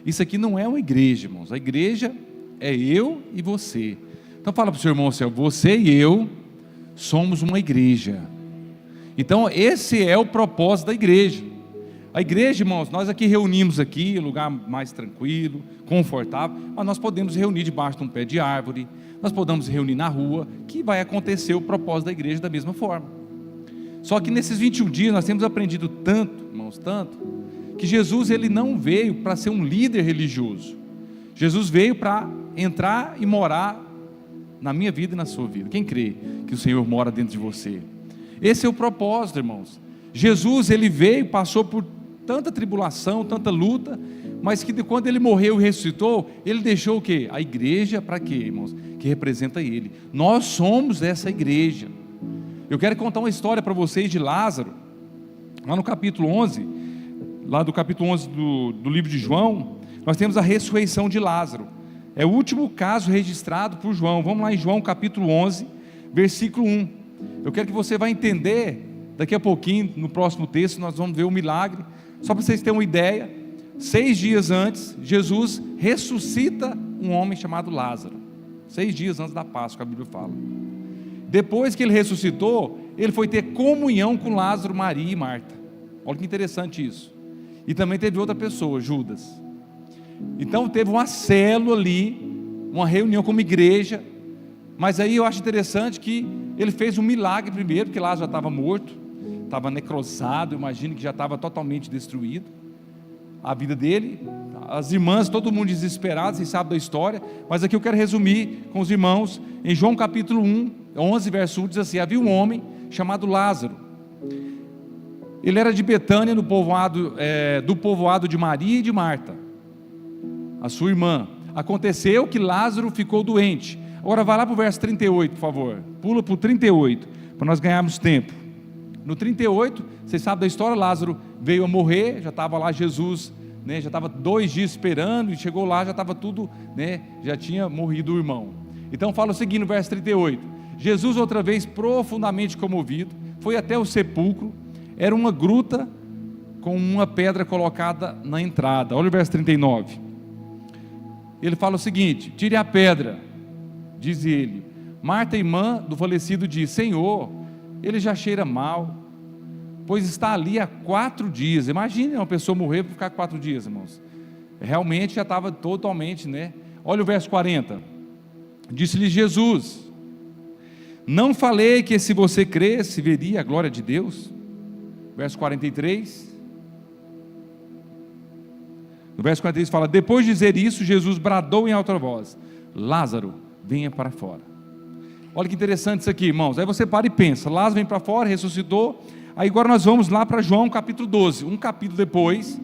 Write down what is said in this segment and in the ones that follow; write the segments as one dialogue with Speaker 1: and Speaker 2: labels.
Speaker 1: Isso aqui não é uma igreja, irmãos. A igreja é eu e você. Então fala para o seu irmão assim: você e eu somos uma igreja. Então esse é o propósito da igreja. A igreja, irmãos, nós aqui reunimos aqui, lugar mais tranquilo, confortável, mas nós podemos reunir debaixo de um pé de árvore, nós podemos reunir na rua, que vai acontecer o propósito da igreja da mesma forma. Só que nesses 21 dias nós temos aprendido tanto, irmãos, tanto, que Jesus ele não veio para ser um líder religioso. Jesus veio para entrar e morar na minha vida e na sua vida. Quem crê que o Senhor mora dentro de você? Esse é o propósito, irmãos. Jesus ele veio, passou por tanta tribulação, tanta luta, mas que quando ele morreu e ressuscitou, ele deixou o quê? A igreja para quê, irmãos? Que representa ele. Nós somos essa igreja. Eu quero contar uma história para vocês de Lázaro, lá no capítulo 11, lá do capítulo 11 do livro de João, nós temos a ressurreição de Lázaro. É o último caso registrado por João. Vamos lá em João capítulo 11, versículo 1. Eu quero que você vá entender, daqui a pouquinho, no próximo texto, nós vamos ver o milagre. Só para vocês terem uma ideia, 6 dias antes, Jesus ressuscita um homem chamado Lázaro. 6 dias antes da Páscoa, a Bíblia fala. Depois que ele ressuscitou, ele foi ter comunhão com Lázaro, Maria e Marta. Olha que interessante isso. E também teve outra pessoa, Judas. Então teve uma célula ali, uma reunião como igreja. Mas aí eu acho interessante que ele fez um milagre primeiro, porque Lázaro já estava morto, estava necrosado, imagino que já estava totalmente destruído a vida dele. As irmãs, todo mundo desesperado, vocês sabem da história, mas aqui eu quero resumir com os irmãos. Em João capítulo 11 verso 1 diz assim: havia um homem chamado Lázaro, ele era de Betânia, do povoado de Maria e de Marta, a sua irmã. Aconteceu que Lázaro ficou doente. Agora vai lá para o verso 38, por favor, pula para o 38, para nós ganharmos tempo. No 38, vocês sabem da história, Lázaro veio a morrer, já estava lá Jesus, já estava 2 dias esperando, e chegou lá, já estava tudo, já tinha morrido o irmão. Então fala o seguinte no verso 38, Jesus outra vez profundamente comovido, foi até o sepulcro, era uma gruta com uma pedra colocada na entrada. Olha o verso 39, ele fala o seguinte: tire a pedra, diz ele. Marta, irmã do falecido, diz: Senhor, ele já cheira mal, pois está ali há 4 dias. Imagine uma pessoa morrer para ficar 4 dias, irmãos. Realmente já estava totalmente, Olha o verso 40, disse-lhe Jesus: não falei que se você cresce, veria a glória de Deus? Verso 43, no verso 43 fala: depois de dizer isso, Jesus bradou em alta voz: Lázaro, venha para fora. Olha que interessante isso aqui, irmãos. Aí você para e pensa: Lázaro vem para fora, ressuscitou. Aí agora nós vamos lá para João capítulo 12, um capítulo depois,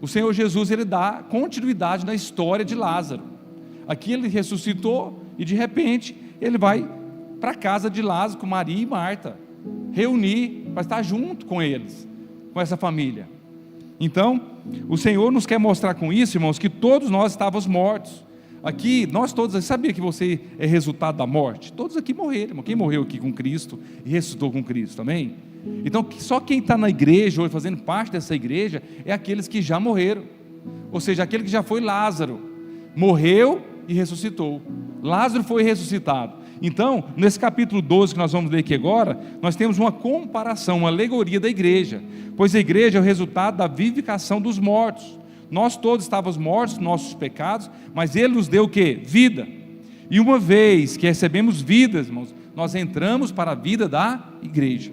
Speaker 1: o Senhor Jesus ele dá continuidade na história de Lázaro. Aqui ele ressuscitou e de repente ele vai para a casa de Lázaro com Maria e Marta, reunir, para estar junto com eles, com essa família. Então o Senhor nos quer mostrar com isso, irmãos, que todos nós estávamos mortos. Aqui, nós todos, sabia que você é resultado da morte? Todos aqui morreram, irmão. Quem morreu aqui com Cristo e ressuscitou com Cristo, amém? Então só quem está na igreja hoje, fazendo parte dessa igreja, é aqueles que já morreram. Ou seja, aquele que já foi Lázaro, morreu e ressuscitou. Lázaro foi ressuscitado. Então, nesse capítulo 12 que nós vamos ler aqui agora, nós temos uma comparação, uma alegoria da igreja, pois a igreja é o resultado da vivificação dos mortos. Nós todos estávamos mortos, nossos pecados, mas Ele nos deu o quê? Vida. E uma vez que recebemos vidas, irmãos, nós entramos para a vida da igreja.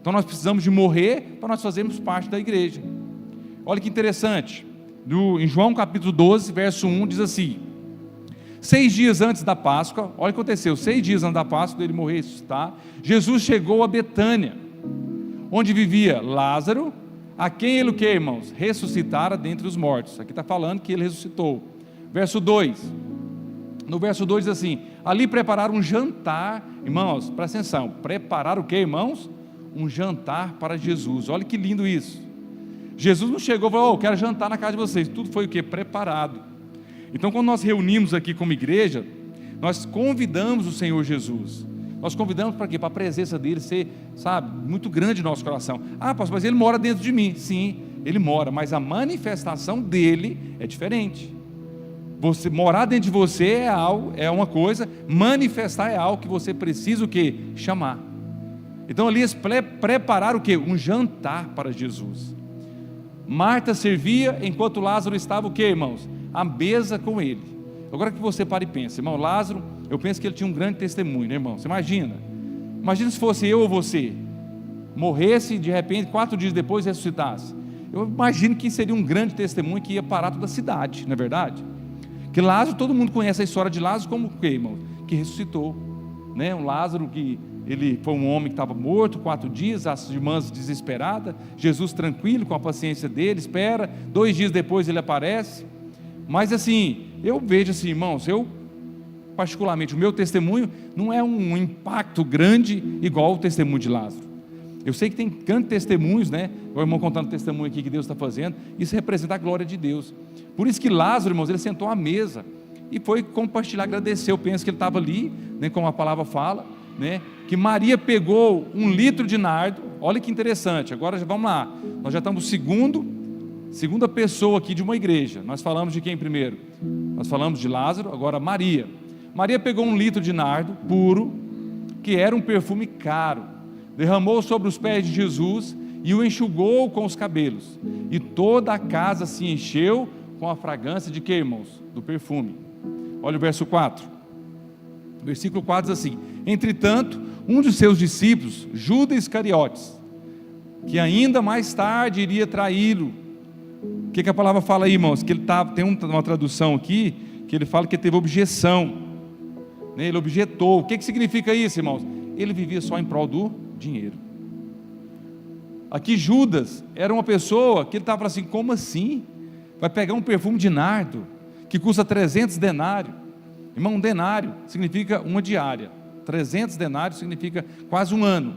Speaker 1: Então nós precisamos de morrer para nós fazermos parte da igreja. Olha que interessante, em João capítulo 12, verso 1, diz assim: 6 dias antes da Páscoa, olha o que aconteceu, 6 dias antes da Páscoa, dele morrer e ressuscitar, Jesus chegou a Betânia, onde vivia Lázaro, a quem ele o que, irmãos? Ressuscitara dentre os mortos. Aqui está falando que ele ressuscitou. Verso 2, no verso 2 diz assim: ali prepararam um jantar, irmãos, presta atenção, prepararam o que, irmãos? Um jantar para Jesus. Olha que lindo isso. Jesus não chegou e falou: quero jantar na casa de vocês. Tudo foi o que? Preparado. Então quando nós reunimos aqui como igreja, nós convidamos o Senhor Jesus. Nós convidamos para quê? Para a presença dele ser, muito grande no nosso coração. Ah, pastor, mas ele mora dentro de mim. Sim, ele mora, mas a manifestação dele é diferente. Você morar dentro de você é uma coisa, manifestar é algo que você precisa o quê? Chamar. Então ali eles prepararam o quê? Um jantar para Jesus. Marta servia enquanto Lázaro estava o quê, irmãos? À mesa com ele. Agora que você para e pensa, irmão, Lázaro, eu penso que ele tinha um grande testemunho, né, irmão? Você imagina se fosse eu ou você, morresse e de repente 4 dias depois ressuscitasse. Eu imagino que seria um grande testemunho que ia parar toda a cidade, não é verdade? Que Lázaro, todo mundo conhece a história de Lázaro como o quê, irmão? Que ressuscitou, né? Um Lázaro que ele foi um homem que estava morto 4 dias, as irmãs desesperadas, Jesus tranquilo, com a paciência dele, espera, 2 dias depois ele aparece. Mas assim, eu vejo assim, irmãos, particularmente, o meu testemunho não é um impacto grande igual o testemunho de Lázaro. Eu sei que tem grandes testemunhos, né? O irmão contando o testemunho aqui que Deus está fazendo, isso representa a glória de Deus. Por isso que Lázaro, irmãos, ele sentou à mesa e foi compartilhar, agradecer. Eu penso que ele estava ali, né, como a palavra fala, né, que Maria pegou 1 litro de nardo. Olha que interessante, agora vamos lá, nós já estamos segunda pessoa aqui de uma igreja. Nós falamos de quem primeiro? Nós falamos de Lázaro, agora Maria. Maria pegou 1 litro de nardo puro, que era um perfume caro, derramou sobre os pés de Jesus e o enxugou com os cabelos, e toda a casa se encheu com a fragrância de quê, irmãos? Do perfume. Olha o verso 4, o versículo 4 diz assim: entretanto, um de seus discípulos, Judas Iscariotes, que ainda mais tarde iria traí-lo. O que a palavra fala aí, irmãos? Que ele tem uma tradução aqui, que ele fala que ele teve objeção, né? Ele objetou. O que significa isso, irmãos? Ele vivia só em prol do dinheiro. Aqui Judas era uma pessoa que ele estava assim, como assim? Vai pegar um perfume de nardo, que custa 300 denários, irmão, 1 denário significa uma diária, 300 denários significa quase 1 ano,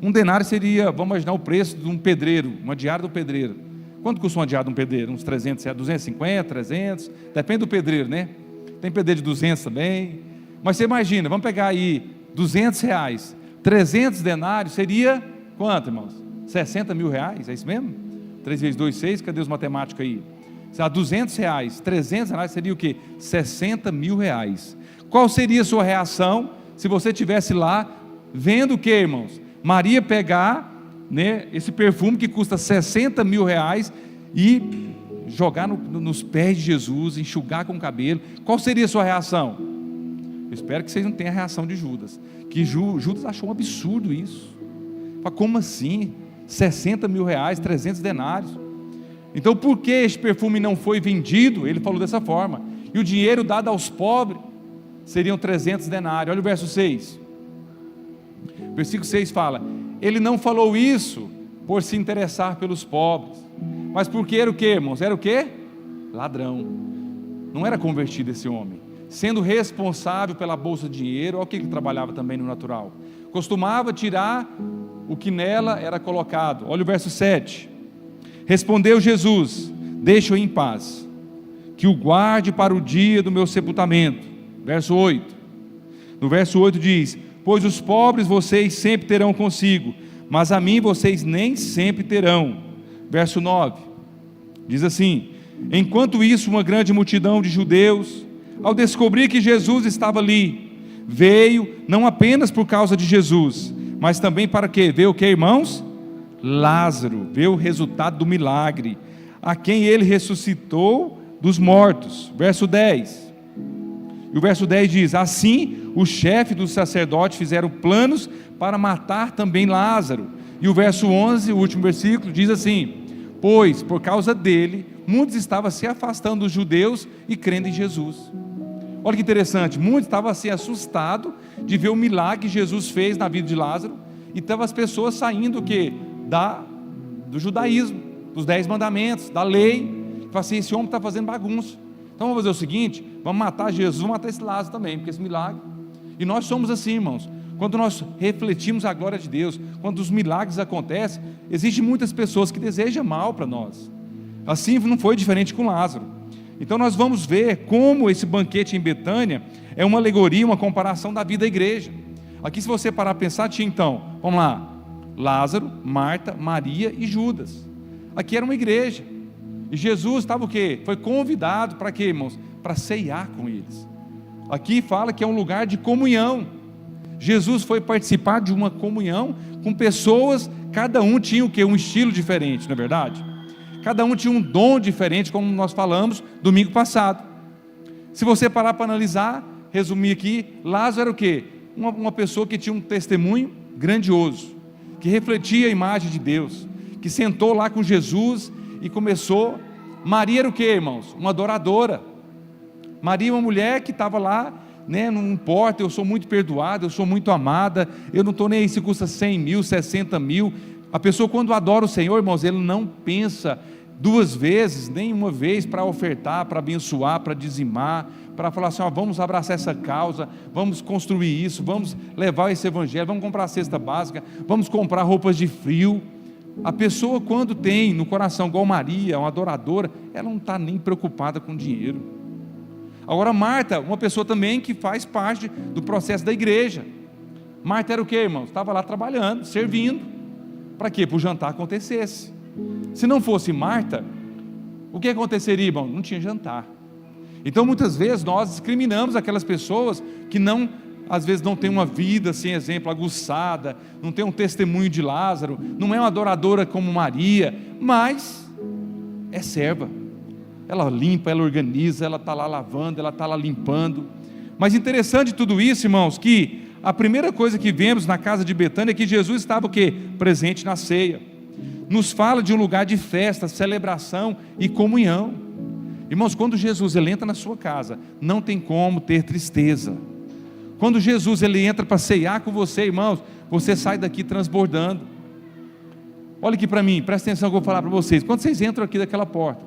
Speaker 1: 1 denário seria, vamos imaginar o preço de um pedreiro, uma diária do pedreiro. Quanto custa uma diária de um pedreiro? Uns 300, 250, 300, depende do pedreiro, né? Tem pedreiro de 200 também, mas você imagina, vamos pegar aí R$200, 300 denários seria quanto, irmãos? 60 mil reais, é isso mesmo? 3 vezes 2, 6, cadê os matemáticos aí? R$200, 300 reais seria o quê? 60 mil reais. Qual seria a sua reação se você estivesse lá vendo o que, irmãos? Maria pegar, né, esse perfume que custa 60 mil reais e jogar nos pés de Jesus, enxugar com o cabelo. Qual seria a sua reação? Eu espero que vocês não tenham a reação de Judas, que Judas achou um absurdo isso. Como assim? 60 mil reais, 300 denários. Então por que este perfume não foi vendido? Ele falou dessa forma, e o dinheiro dado aos pobres seriam 300 denários. Olha o verso 6, versículo 6 fala: ele não falou isso por se interessar pelos pobres, mas porque era o que, irmãos? Era o que? Ladrão. Não era convertido esse homem, sendo responsável pela bolsa de dinheiro. Olha o que ele trabalhava também no natural, costumava tirar o que nela era colocado. Olha o verso 7, respondeu Jesus: deixa-o em paz, que o guarde para o dia do meu sepultamento. Verso 8, no verso 8 diz: pois os pobres vocês sempre terão consigo, mas a mim vocês nem sempre terão. Verso 9, diz assim: enquanto isso, uma grande multidão de judeus, ao descobrir que Jesus estava ali, veio não apenas por causa de Jesus, mas também para quê? Ver o que, irmãos? Lázaro, ver o resultado do milagre, a quem ele ressuscitou dos mortos. Verso 10, e o verso 10 diz: assim o chefe dos sacerdotes fizeram planos para matar também Lázaro. E o verso 11, o último versículo, diz assim: pois por causa dele muitos estavam se afastando dos judeus e crendo em Jesus. Olha que interessante, muitos estavam assim assustados de ver o milagre que Jesus fez na vida de Lázaro, e estavam as pessoas saindo do judaísmo, dos 10 mandamentos, da lei. Fala assim: esse homem está fazendo bagunça, então vamos fazer o seguinte, vamos matar Jesus, vamos matar esse Lázaro também, porque esse milagre. E nós somos assim, irmãos, quando nós refletimos a glória de Deus, quando os milagres acontecem, existem muitas pessoas que desejam mal para nós. Assim não foi diferente com Lázaro. Então nós vamos ver como esse banquete em Betânia é uma alegoria, uma comparação da vida da igreja. Aqui, se você parar a pensar, tinha então, vamos lá, Lázaro, Marta, Maria e Judas. Aqui era uma igreja, e Jesus estava o quê? Foi convidado para quê, irmãos? Para ceiar com eles. Aqui fala que é um lugar de comunhão. Jesus foi participar de uma comunhão com pessoas, cada um tinha o quê? Um estilo diferente, não é verdade? Cada um tinha um dom diferente, como nós falamos domingo passado. Se você parar para analisar, resumir aqui, Lázaro era o quê? Uma pessoa que tinha um testemunho grandioso, que refletia a imagem de Deus, que sentou lá com Jesus e começou. Maria era o quê, irmãos? Uma adoradora. Maria, uma mulher que estava lá, né? Não importa, eu sou muito perdoada, eu sou muito amada, eu não estou nem aí se custa 100 mil, 60 mil. A pessoa, quando adora o Senhor, irmãos, ele não pensa duas vezes, nem uma vez, para ofertar, para abençoar, para dizimar, para falar assim, ó, vamos abraçar essa causa, vamos construir isso, vamos levar esse evangelho, vamos comprar a cesta básica, vamos comprar roupas de frio. A pessoa, quando tem no coração, igual Maria, uma adoradora, ela não está nem preocupada com dinheiro. Agora Marta, uma pessoa também que faz parte do processo da igreja. Marta era o que, irmãos? Estava lá trabalhando, servindo. Para quê? Para o jantar acontecesse. Se não fosse Marta, o que aconteceria, irmão? Não tinha jantar. Então muitas vezes nós discriminamos aquelas pessoas que não, às vezes não tem uma vida, assim, exemplo, aguçada, não tem um testemunho de Lázaro, não é uma adoradora como Maria, mas é serva. Ela limpa, ela organiza, ela está lá lavando, ela está lá limpando. Mas interessante tudo isso, irmãos, que a primeira coisa que vemos na casa de Betânia é que Jesus estava o quê? Presente na ceia. Nos fala de um lugar de festa, celebração e comunhão. Irmãos, quando Jesus ele entra na sua casa, não tem como ter tristeza. Quando Jesus ele entra para ceiar com você, irmãos, você sai daqui transbordando. Olha aqui para mim, presta atenção que eu vou falar para vocês. Quando vocês entram aqui daquela porta,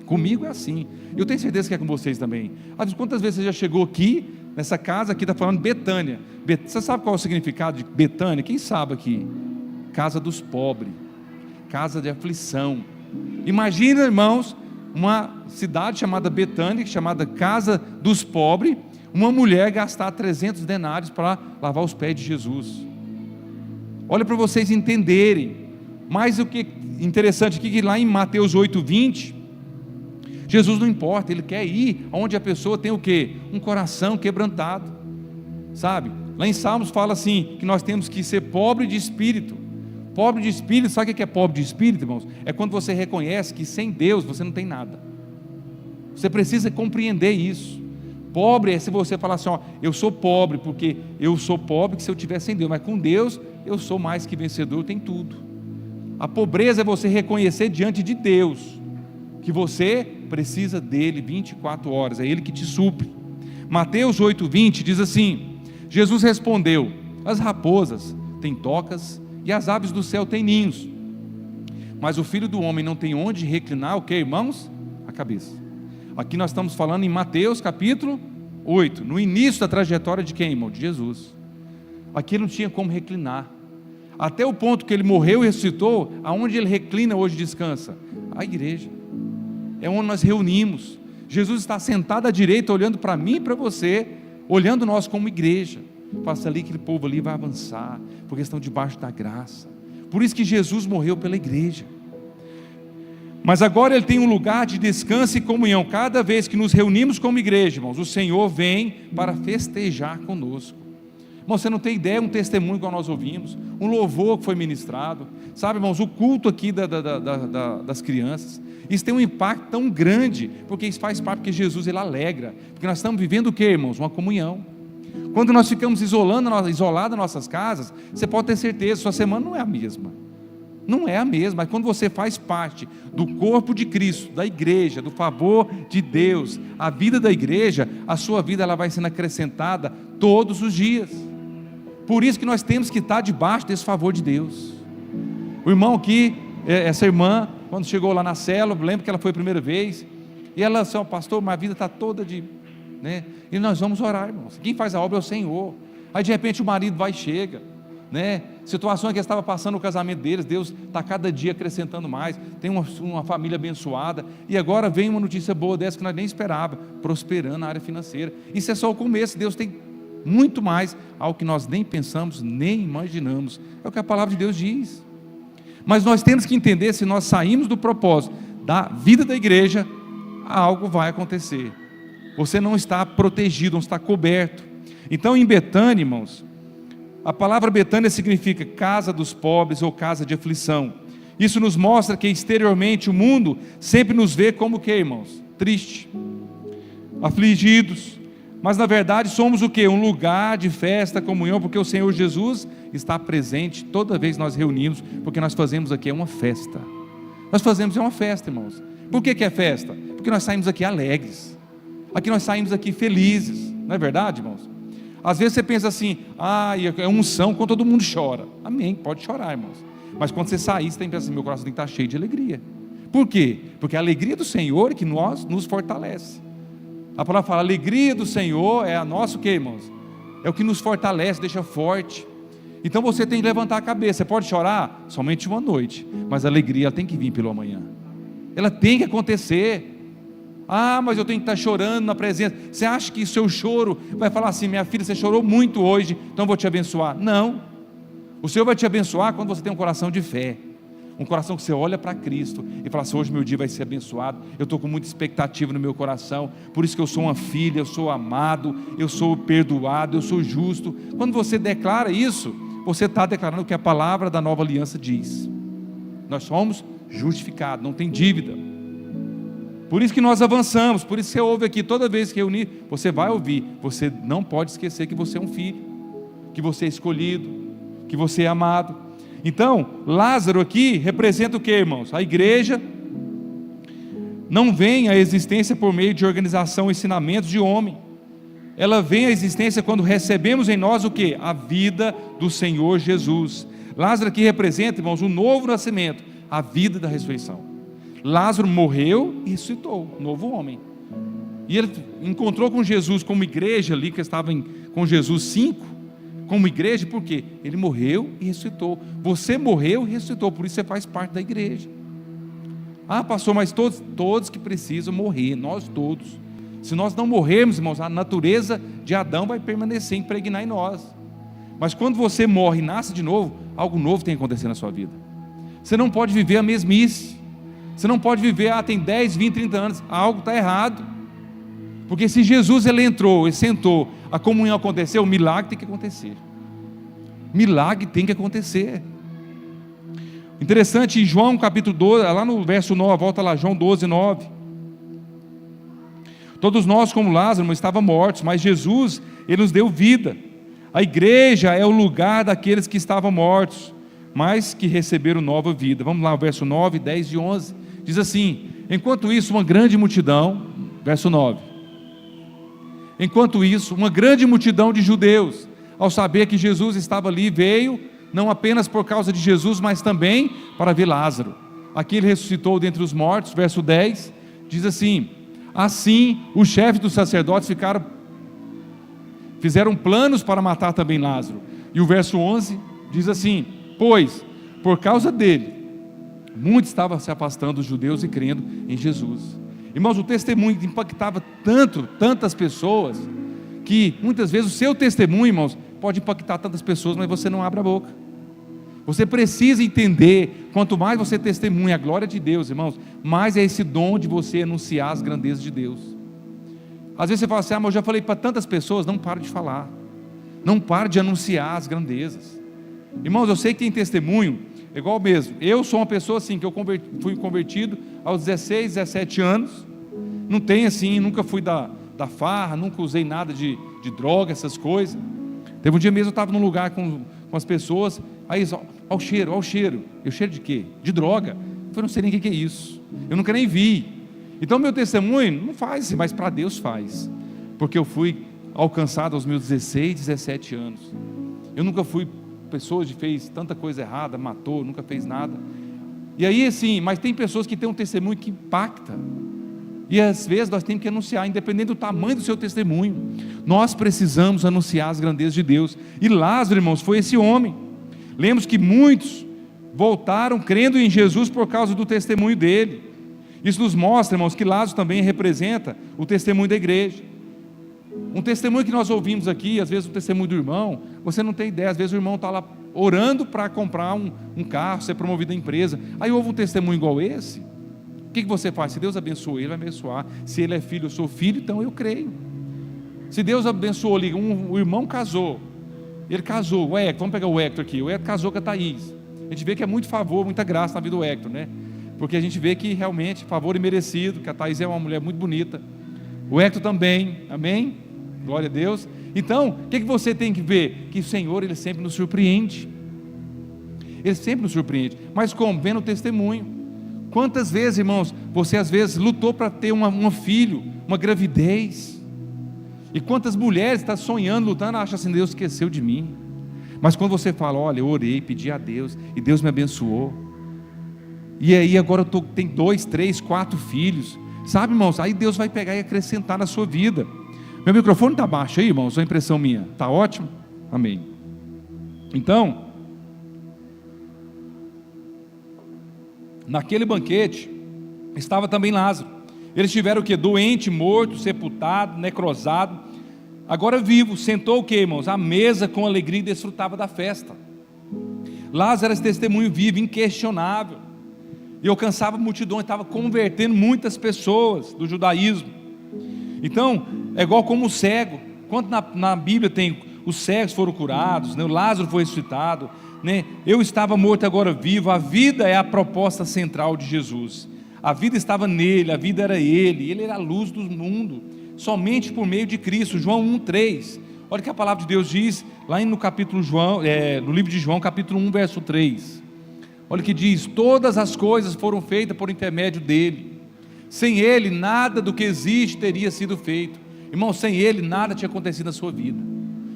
Speaker 1: comigo é assim, eu tenho certeza que é com vocês também. Quantas vezes você já chegou aqui, nessa casa aqui, está falando Betânia. Você sabe qual é o significado de Betânia? Quem sabe aqui? Casa dos pobres, casa de aflição. Imagina, irmãos, uma cidade chamada Betânia, chamada casa dos pobres, uma mulher gastar 300 denários para lavar os pés de Jesus. Olha para vocês entenderem. Mas o que é interessante aqui, que lá em Mateus 8:20, Jesus não importa, Ele quer ir onde a pessoa tem o quê? Um coração quebrantado, sabe? Lá em Salmos fala assim, que nós temos que ser pobre de espírito. Pobre de espírito, sabe o que é pobre de espírito, irmãos? É quando você reconhece que sem Deus você não tem nada. Você precisa compreender isso. Pobre é se você falar assim, ó, eu sou pobre, porque eu sou pobre que se eu tiver sem Deus, mas com Deus eu sou mais que vencedor, eu tenho tudo. A pobreza é você reconhecer diante de Deus que você precisa dele 24 horas, é Ele que te supre. Mateus 8:20 diz assim, Jesus respondeu, as raposas têm tocas e as aves do céu têm ninhos, mas o Filho do Homem não tem onde reclinar o que, irmãos? A cabeça. Aqui nós estamos falando em Mateus capítulo 8, no início da trajetória de quem, irmão? De Jesus. Aqui ele não tinha como reclinar, até o ponto que ele morreu e ressuscitou. Aonde ele reclina hoje, descansa? A igreja, é onde nós reunimos. Jesus está sentado à direita, olhando para mim e para você, olhando nós como igreja. Passa ali, aquele povo ali vai avançar, porque estão debaixo da graça. Por isso que Jesus morreu pela igreja. Mas agora ele tem um lugar de descanso e comunhão. Cada vez que nos reunimos como igreja, irmãos, o Senhor vem para festejar conosco. Irmão, você não tem ideia, um testemunho que nós ouvimos, um louvor que foi ministrado, sabe, irmãos, o culto aqui das crianças, isso tem um impacto tão grande, porque isso faz parte, porque Jesus ele alegra, porque nós estamos vivendo o que, irmãos? Uma comunhão. Quando nós ficamos isolados nas nossas casas, você pode ter certeza, sua semana não é a mesma. Não é a mesma, mas quando você faz parte do corpo de Cristo, da igreja, do favor de Deus, a vida da igreja, a sua vida ela vai sendo acrescentada todos os dias. Por isso que nós temos que estar debaixo desse favor de Deus. O irmão aqui, essa irmã, quando chegou lá na célula, lembro que ela foi a primeira vez, e ela disse, pastor, minha vida está toda de... né? E nós vamos orar, irmãos. Quem faz a obra é o Senhor. Aí de repente o marido vai e chega, né? Situação que estava passando no casamento deles, Deus está cada dia acrescentando mais, tem uma família abençoada, e agora vem uma notícia boa dessa que nós nem esperava, prosperando na área financeira. Isso é só o começo, Deus tem muito mais, ao que nós nem pensamos, nem imaginamos, é o que a palavra de Deus diz. Mas nós temos que entender, se nós saímos do propósito da vida da igreja, algo vai acontecer. Você não está protegido, não está coberto. Então em Betânia, irmãos, a palavra Betânia significa casa dos pobres ou casa de aflição. Isso nos mostra que exteriormente o mundo sempre nos vê como que, irmãos? Triste, afligidos, mas na verdade somos o que? Um lugar de festa, comunhão, porque o Senhor Jesus está presente toda vez que nós reunimos, porque nós fazemos aqui uma festa. Nós fazemos uma festa, irmãos. Por que é festa? Porque nós saímos aqui alegres, aqui nós saímos aqui felizes, não é verdade, irmãos? Às vezes você pensa assim, é unção quando todo mundo chora. Amém, pode chorar, irmãos. Mas quando você sair, você tem que pensar assim, meu coração tem que estar cheio de alegria. Por quê? Porque a alegria do Senhor é que nos fortalece. A palavra fala, a alegria do Senhor é a nossa o quê, irmãos? É o que nos fortalece, deixa forte. Então você tem que levantar a cabeça. Você pode chorar somente uma noite, mas a alegria ela tem que vir pelo amanhã. Ela tem que acontecer. Mas eu tenho que estar chorando na presença. Você acha que o seu choro vai falar assim, minha filha, você chorou muito hoje, então eu vou te abençoar? Não. O Senhor vai te abençoar quando você tem um coração de fé, um coração que você olha para Cristo e fala assim, hoje meu dia vai ser abençoado, eu estou com muita expectativa no meu coração, por isso que eu sou uma filha, eu sou amado, eu sou perdoado, eu sou justo. Quando você declara isso, você está declarando o que a palavra da nova aliança diz. Nós somos justificados, não tem dívida. Por isso que nós avançamos, por isso que você ouve aqui, toda vez que reunir, você vai ouvir, você não pode esquecer que você é um filho, que você é escolhido, que você é amado. Então, Lázaro aqui representa o que, irmãos? A igreja não vem à existência por meio de organização, ensinamentos de homem. Ela vem à existência quando recebemos em nós o que? A vida do Senhor Jesus. Lázaro aqui representa, irmãos, um novo nascimento, a vida da ressurreição. Lázaro morreu e ressuscitou, novo homem. E ele encontrou com Jesus como igreja ali, que estava com Jesus 5, como igreja, porque ele morreu e ressuscitou. Você morreu e ressuscitou, por isso você faz parte da igreja. Pastor, mas todos que precisam morrer, nós todos. Se nós não morrermos, irmãos, a natureza de Adão vai permanecer, impregnar em nós. Mas quando você morre e nasce de novo, algo novo tem que acontecer na sua vida. Você não pode viver a mesmice. Você não pode viver, tem 10, 20, 30 anos, algo está errado. Porque se Jesus ele entrou, ele sentou, a comunhão aconteceu, o milagre tem que acontecer. Milagre tem que acontecer. Interessante, em João capítulo 12, lá no verso 9, volta lá, João 12, 9. Todos nós como Lázaro estávamos mortos, mas Jesus, ele nos deu vida. A igreja é o lugar daqueles que estavam mortos, mas que receberam nova vida. Vamos lá, verso 9, 10 e 11, diz assim, enquanto isso uma grande multidão, verso 9, enquanto isso uma grande multidão de judeus, ao saber que Jesus estava ali, veio, não apenas por causa de Jesus, mas também para ver Lázaro. Aqui ele ressuscitou dentre os mortos, verso 10, diz assim, assim os chefes dos sacerdotes fizeram planos para matar também Lázaro. E o verso 11 diz assim, pois, por causa dele, muitos estavam se afastando dos judeus e crendo em Jesus. Irmãos, o testemunho impactava tantas pessoas, que muitas vezes o seu testemunho, irmãos, pode impactar tantas pessoas, mas você não abre a boca. Você precisa entender, quanto mais você testemunha a glória de Deus, irmãos, mais é esse dom de você anunciar as grandezas de Deus. Às vezes você fala assim, mas eu já falei para tantas pessoas, não para de falar, não para de anunciar as grandezas. Irmãos, eu sei que tem testemunho, igual mesmo, eu sou uma pessoa assim, que eu fui convertido aos 16, 17 anos, não tem assim, nunca fui da farra, nunca usei nada de droga, essas coisas. Teve um dia mesmo, eu estava num lugar com as pessoas, aí, olha o cheiro, eu cheiro de quê? De droga. Eu falei, não sei nem o que é isso, eu nunca nem vi. Então meu testemunho não faz, mas para Deus faz, porque eu fui alcançado aos meus 16, 17 anos, eu nunca fui pessoa que fez tanta coisa errada, matou, nunca fez nada, e aí assim, mas tem pessoas que têm um testemunho que impacta, e às vezes nós temos que anunciar, independente do tamanho do seu testemunho, nós precisamos anunciar as grandezas de Deus. E Lázaro, irmãos, foi esse homem. Lemos que muitos voltaram crendo em Jesus por causa do testemunho dele. Isso nos mostra, irmãos, que Lázaro também representa o testemunho da igreja. Um testemunho que nós ouvimos aqui, às vezes o testemunho do irmão, você não tem ideia, às vezes o irmão está lá orando para comprar um carro, ser promovido à empresa. Aí houve um testemunho igual esse. O que você faz? Se Deus abençoou ele, vai abençoar. Se ele é filho, eu sou filho, então eu creio. Se Deus abençoou ali, o irmão casou, ele casou, o Hector, vamos pegar o Hector aqui, o Hector casou com a Thaís. A gente vê que é muito favor, muita graça na vida do Hector, né? Porque a gente vê que realmente favor imerecido, que a Thaís é uma mulher muito bonita, o Hector também, amém? Glória a Deus. Então, o que você tem que ver? Que o Senhor, Ele sempre nos surpreende. Ele sempre nos surpreende. Mas como? Vendo o testemunho. Quantas vezes, irmãos, você às vezes lutou para ter um filho, uma gravidez, e quantas mulheres estão sonhando, lutando, acham assim, Deus esqueceu de mim. Mas quando você fala, olha, eu orei, pedi a Deus, e Deus me abençoou, e aí agora tenho 2, 3, 4 filhos, sabe, irmãos, aí Deus vai pegar e acrescentar na sua vida. Meu microfone está baixo aí, irmãos, é impressão minha? Está ótimo? Amém. Então, naquele banquete estava também Lázaro. Eles tiveram o que? Doente, morto, sepultado, necrosado, agora vivo, sentou o que, irmãos? À mesa com alegria e desfrutava da festa. Lázaro era esse testemunho vivo, inquestionável, e alcançava multidões, estava convertendo muitas pessoas do judaísmo. Então, é igual como o cego, quanto na Bíblia tem, os cegos foram curados, né? O Lázaro foi ressuscitado, né? Eu estava morto, agora vivo. A vida é a proposta central de Jesus. A vida estava nele, a vida era ele era a luz do mundo, somente por meio de Cristo. João 1,3, olha o que a palavra de Deus diz, lá no capítulo no livro de João, capítulo 1, verso 3, olha o que diz, todas as coisas foram feitas por intermédio dele, sem ele nada do que existe teria sido feito. Irmão, sem ele nada tinha acontecido na sua vida,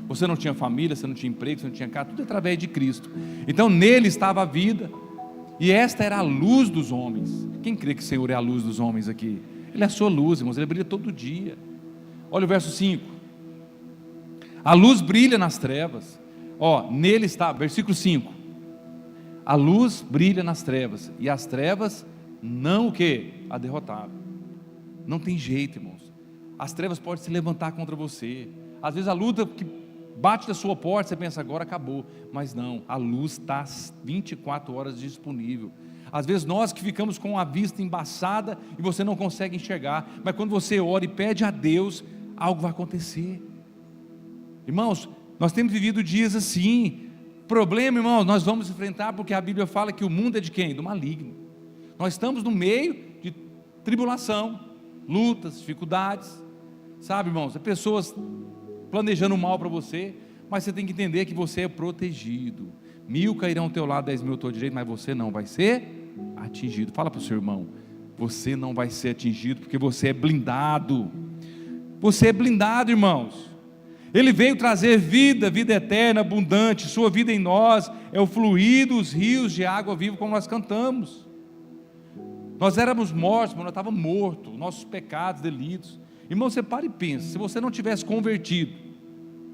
Speaker 1: você não tinha família, você não tinha emprego, você não tinha casa, tudo através de Cristo. Então nele estava a vida, e esta era a luz dos homens. Quem crê que o Senhor é a luz dos homens aqui? Ele é a sua luz, irmãos, Ele brilha todo dia. Olha o verso 5, a luz brilha nas trevas, nele está, versículo 5, a luz brilha nas trevas, e as trevas não o que? A derrotaram. Não tem jeito, irmãos, as trevas podem se levantar contra você, às vezes a luta que bate na sua porta, você pensa, agora acabou, mas não, a luz está 24 horas disponível. Às vezes nós que ficamos com a vista embaçada e você não consegue enxergar, mas quando você ora e pede a Deus, algo vai acontecer. Irmãos, nós temos vivido dias assim, problema, irmãos, nós vamos enfrentar, porque a Bíblia fala que o mundo é de quem? Do maligno. Nós estamos no meio de tribulação, lutas, dificuldades, sabe, irmãos, pessoas planejando mal para você, mas você tem que entender que você é protegido. 1000 cairão ao teu lado, 10.000 ao teu direito, mas você não vai ser atingido. Fala para o seu irmão, você não vai ser atingido, porque você é blindado. Você é blindado, irmãos. Ele veio trazer vida, vida eterna, abundante. Sua vida em nós é o fluir dos rios de água viva, como nós cantamos. Nós éramos mortos, mas nós estávamos mortos, nossos pecados, delitos. Irmão, você para e pensa, se você não tivesse convertido,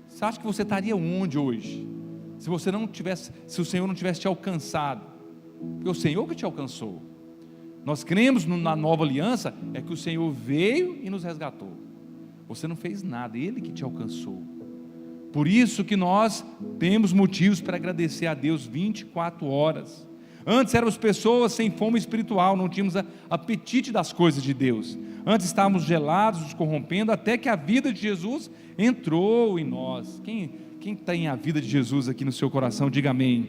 Speaker 1: você acha que você estaria onde hoje? Se o Senhor não tivesse te alcançado, porque o Senhor que te alcançou. Nós cremos na nova aliança, é que o Senhor veio e nos resgatou. Você não fez nada, Ele que te alcançou. Por isso que nós temos motivos para agradecer a Deus 24 horas. Antes éramos pessoas sem fome espiritual, não tínhamos apetite das coisas de Deus. Antes estávamos gelados, nos corrompendo, até que a vida de Jesus entrou em nós. Quem tem a vida de Jesus aqui no seu coração, diga amém.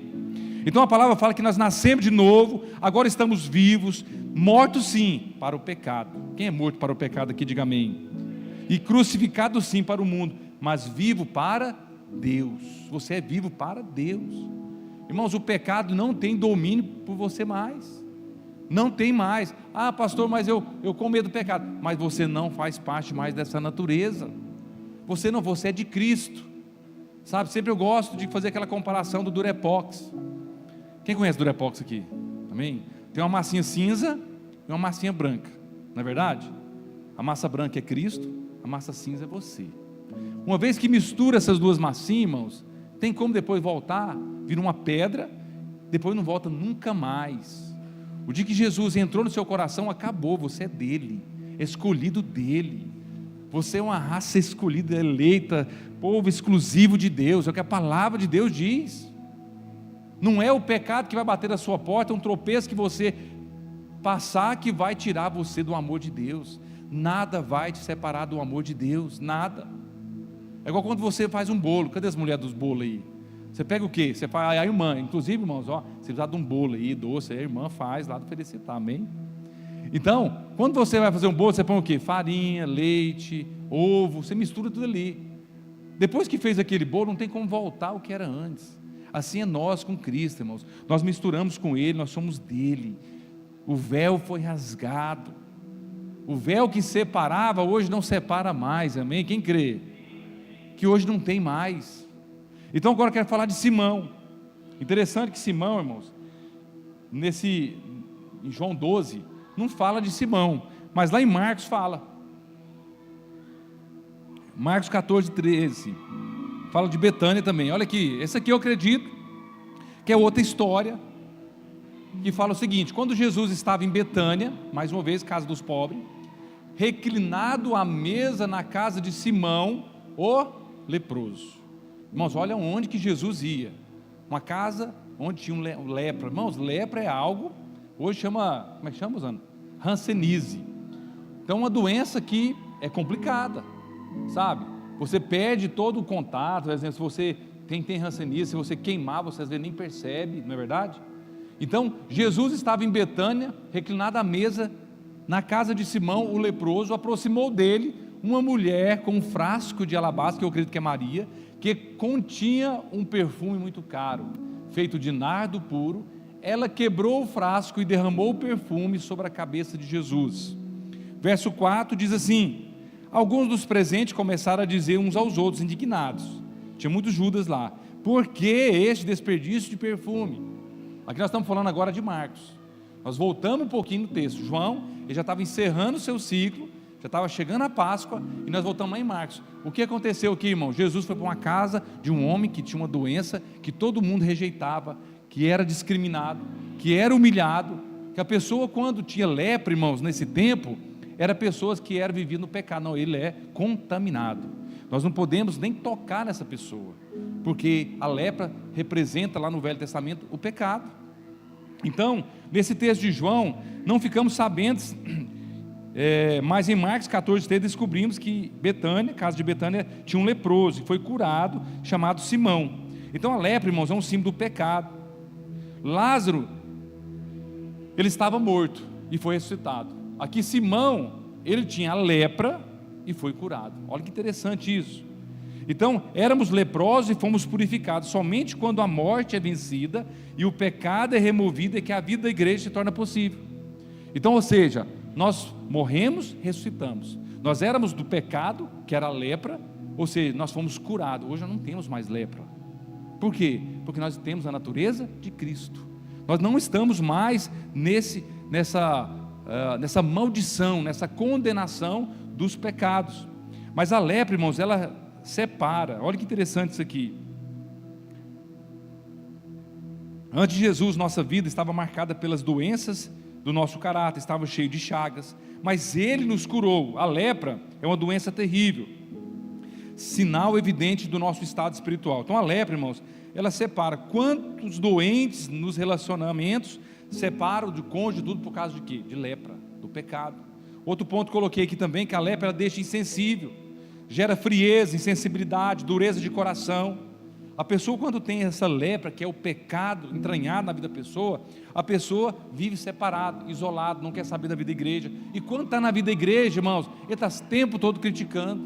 Speaker 1: Então a palavra fala que nós nascemos de novo, agora estamos vivos, mortos sim, para o pecado. Quem é morto para o pecado aqui, diga amém. E crucificado sim para o mundo, mas vivo para Deus. Você é vivo para Deus. Irmãos, o pecado não tem domínio por você mais. Não tem mais. Ah, pastor, mas eu com medo do pecado. Mas você não faz parte mais dessa natureza. Você é de Cristo. Sabe, sempre eu gosto de fazer aquela comparação do Durepox. Quem conhece Durepox aqui? Amém? Tem uma massinha cinza e uma massinha branca. Não é verdade? A massa branca é Cristo, a massa cinza é você. Uma vez que mistura essas duas massinhas, irmãos, tem como depois voltar, vira uma pedra, depois não volta nunca mais. O dia que Jesus entrou no seu coração, acabou, você é dele, escolhido dele. Você é uma raça escolhida, eleita, povo exclusivo de Deus, é o que a palavra de Deus diz. Não é o pecado que vai bater na sua porta, é um tropeço que você passar que vai tirar você do amor de Deus. Nada vai te separar do amor de Deus, nada. É igual quando você faz um bolo. Cadê as mulheres dos bolos aí? Você pega o quê? Você faz a irmã, inclusive, irmãos, ó, você precisa de um bolo aí, doce, a irmã faz lá do Felicitar, amém? Então, quando você vai fazer um bolo, você põe o quê? Farinha, leite, ovo, você mistura tudo ali. Depois que fez aquele bolo, não tem como voltar ao que era antes. Assim é nós com Cristo, irmãos. Nós misturamos com Ele, nós somos dele. O véu foi rasgado. O véu que separava, hoje não separa mais, amém? Quem crê? Que hoje não tem mais. Então agora eu quero falar de Simão. Interessante que Simão, irmãos, em João 12, não fala de Simão, mas lá em Marcos fala. Marcos 14, 13, fala de Betânia também. Olha aqui, esse aqui eu acredito que é outra história, que fala o seguinte: quando Jesus estava em Betânia, mais uma vez, casa dos pobres, reclinado à mesa na casa de Simão, o leproso. Irmãos, olha onde que Jesus ia, uma casa onde tinha um lepra. Irmãos, lepra é algo, hoje chama, como é que chama, Zana? Hanseníase. Então uma doença que é complicada, sabe? Você perde todo o contato. Por exemplo, se você tem hanseníase, se você queimar, você às vezes nem percebe, não é verdade? Então Jesus estava em Betânia, reclinado à mesa na casa de Simão, o leproso. Aproximou dele uma mulher com um frasco de alabastro, que eu acredito que é Maria, que continha um perfume muito caro, feito de nardo puro. Ela quebrou o frasco e derramou o perfume sobre a cabeça de Jesus. Verso 4 diz assim: alguns dos presentes começaram a dizer uns aos outros, indignados, tinha muitos Judas lá: por que este desperdício de perfume? Aqui nós estamos falando agora de Marcos. Nós voltamos um pouquinho no texto. João, ele já estava encerrando o seu ciclo, já estava chegando a Páscoa, e nós voltamos lá em Marcos. O que aconteceu aqui, irmão? Jesus foi para uma casa de um homem que tinha uma doença, que todo mundo rejeitava, que era discriminado, que era humilhado, que a pessoa, quando tinha lepra, irmãos, nesse tempo, era pessoas que eram vividas no pecado. Não, ele é contaminado. Nós não podemos nem tocar nessa pessoa, porque a lepra representa lá no Velho Testamento o pecado. Então, nesse texto de João, não ficamos sabendo, mas em Marcos 14, descobrimos que Betânia, casa de Betânia, tinha um leproso, e foi curado, chamado Simão. Então a lepra, irmãos, é um símbolo do pecado. Lázaro, ele estava morto e foi ressuscitado. Aqui Simão, ele tinha a lepra e foi curado. Olha que interessante isso. Então, éramos leprosos e fomos purificados somente quando a morte é vencida e o pecado é removido, é que a vida da igreja se torna possível. Então, ou seja, nós morremos, ressuscitamos. Nós éramos do pecado, que era a lepra, ou seja, nós fomos curados. Hoje não temos mais lepra. Por quê? Porque nós temos a natureza de Cristo. Nós não estamos mais nessa maldição, nessa condenação dos pecados. Mas a lepra, irmãos, ela separa. Olha que interessante isso aqui. Antes de Jesus, nossa vida estava marcada pelas doenças do nosso caráter, estava cheio de chagas, mas Ele nos curou. A lepra é uma doença terrível, sinal evidente do nosso estado espiritual. Então a lepra, irmãos, ela separa. Quantos doentes nos relacionamentos separam do cônjuge, tudo por causa de quê? De lepra, do pecado. Outro ponto que coloquei aqui também, que a lepra ela deixa insensível, gera frieza, insensibilidade, dureza de coração. A pessoa, quando tem essa lepra, que é o pecado entranhado na vida da pessoa, a pessoa vive separado, isolado, não quer saber da vida da igreja. E quando está na vida da igreja, irmãos, ele está o tempo todo criticando,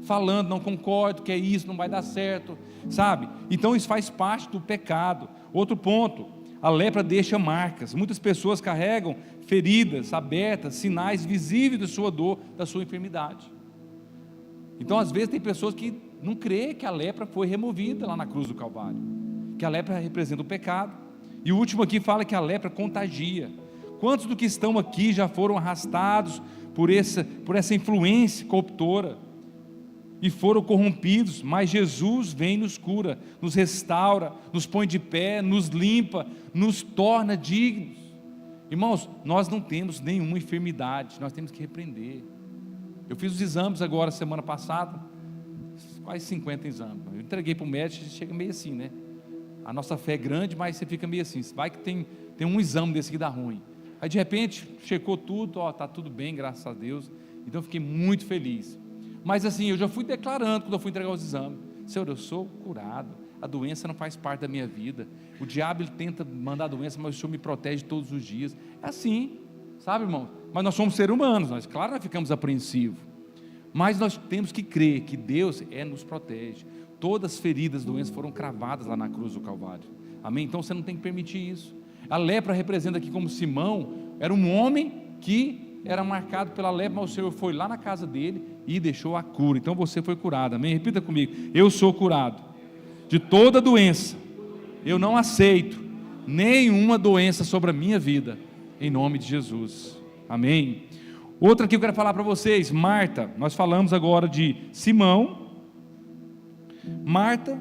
Speaker 1: falando: não concordo, que é isso, não vai dar certo, sabe? Então isso faz parte do pecado. Outro ponto, a lepra deixa marcas. Muitas pessoas carregam feridas abertas, sinais visíveis da sua dor, da sua enfermidade. Então às vezes tem pessoas que não crê que a lepra foi removida lá na cruz do Calvário, que a lepra representa o pecado. E o último aqui fala que a lepra contagia. Quantos do que estão aqui já foram arrastados por essa influência corruptora e foram corrompidos? Mas Jesus vem e nos cura, nos restaura, nos põe de pé, nos limpa, nos torna dignos. Irmãos, nós não temos nenhuma enfermidade, nós temos que repreender. Eu fiz os exames agora, semana passada, quase 50 exames. Eu entreguei para o médico, chega meio assim, né? A nossa fé é grande, mas você fica meio assim, vai que tem um exame desse que dá ruim. Aí de repente, checou tudo, está tudo bem, graças a Deus. Então eu fiquei muito feliz. Mas assim, eu já fui declarando, quando eu fui entregar os exames: Senhor, eu sou curado, a doença não faz parte da minha vida. O diabo, ele tenta mandar a doença, mas o Senhor me protege todos os dias. É assim, sabe, irmão? Mas nós somos seres humanos, claro, nós ficamos apreensivos. Mas nós temos que crer que Deus nos protege. Todas as feridas, doenças foram cravadas lá na cruz do Calvário. Amém? Então você não tem que permitir isso. A lepra representa aqui como Simão, era um homem que era marcado pela lepra, mas o Senhor foi lá na casa dele e deixou a cura. Então você foi curado, amém? Repita comigo: eu sou curado de toda doença. Eu não aceito nenhuma doença sobre a minha vida, em nome de Jesus, amém? Outra que eu quero falar para vocês: Marta. Nós falamos agora de Simão, Marta.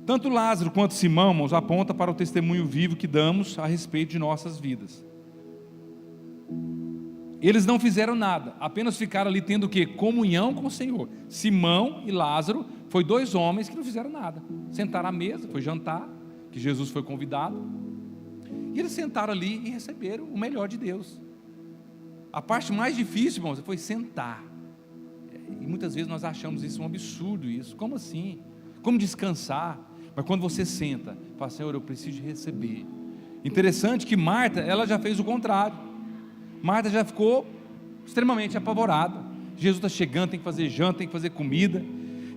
Speaker 1: Tanto Lázaro quanto Simão, irmãos, aponta para o testemunho vivo que damos a respeito de nossas vidas. Eles não fizeram nada, apenas ficaram ali tendo o quê? Comunhão com o Senhor. Simão e Lázaro foi dois homens que não fizeram nada. Sentaram à mesa, foi jantar, que Jesus foi convidado, e eles sentaram ali e receberam o melhor de Deus. A parte mais difícil, irmãos, foi sentar. E muitas vezes nós achamos isso um absurdo, isso. Como assim? Como descansar? Mas quando você senta, fala: Senhor, eu preciso de receber. Interessante que Marta, ela já fez o contrário. Marta já ficou extremamente apavorada. Jesus está chegando, tem que fazer janta, tem que fazer comida.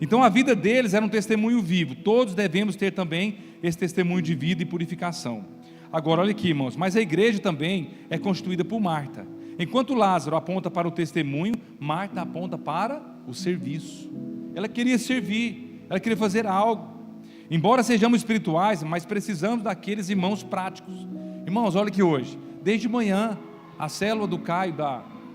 Speaker 1: Então a vida deles era um testemunho vivo. Todos devemos ter também esse testemunho de vida e purificação. Agora olha aqui, irmãos, mas a igreja também é constituída por Marta. Enquanto Lázaro aponta para o testemunho, Marta aponta para o serviço. Ela queria servir, ela queria fazer algo. Embora sejamos espirituais, mas precisamos daqueles irmãos práticos. Irmãos, olha que hoje, desde manhã, a célula do Caio